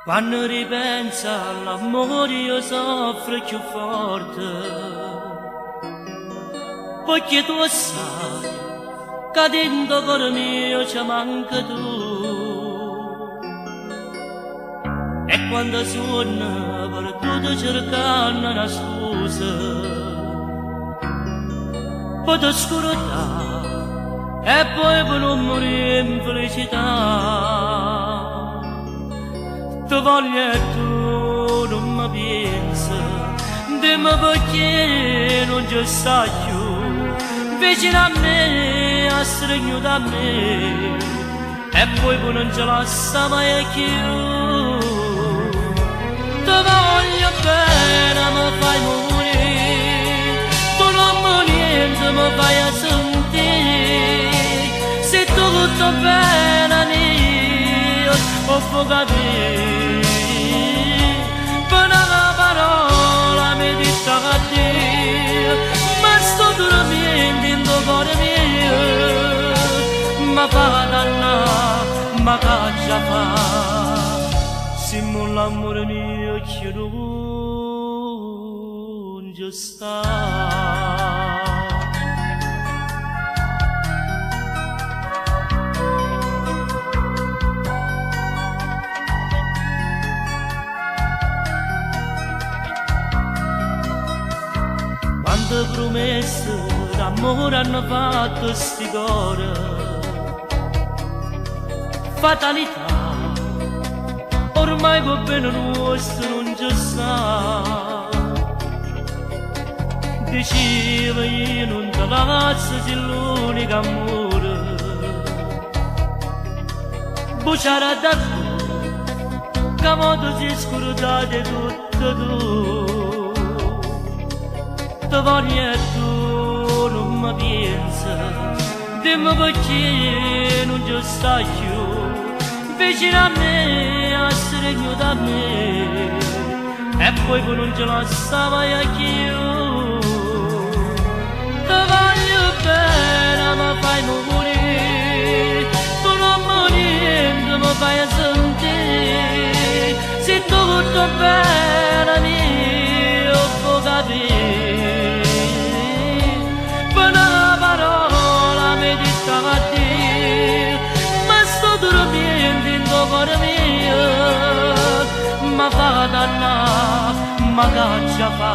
Quando ripensa all'amore io soffro più forte, perché tu sai che dentro cuore mio ci manca tu. E quando suona per tutto cercando una scusa, per te scordare e poi per non morire in felicità. Ti voglio e tu non mi pensi, dimmi perché non ci stai più vicino a me, a stringere da me, e poi non ce la sta mai più. Ti voglio bene, mi fai morire, tu non mi niente, mi fai a sentire, se tu tutto bene mio, ho capito. Ma fa danna, ma caccia fa, siamo l'amore mio che non ci sta. Quante promesse d'amore hanno fatto sti cuore, fatalità, ormai va bene nostro non ci sta. Diceva io non te lascio, sei l'unico amore, buciare da tu, che modo si scordate tutto tu. Ti voglio e tu non mi pensi, dimmi perché non ci stai più vicino a me, a stringere da me, e poi non ce la stava più. Ti voglio bene, ma fai morire, tu non mi niente, mi fai a sentire, se tu tutto bene mio, può capire. Ma fa danna, ma caccia fa,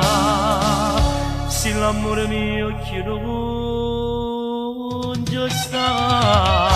se l'amore mio che non ci sta.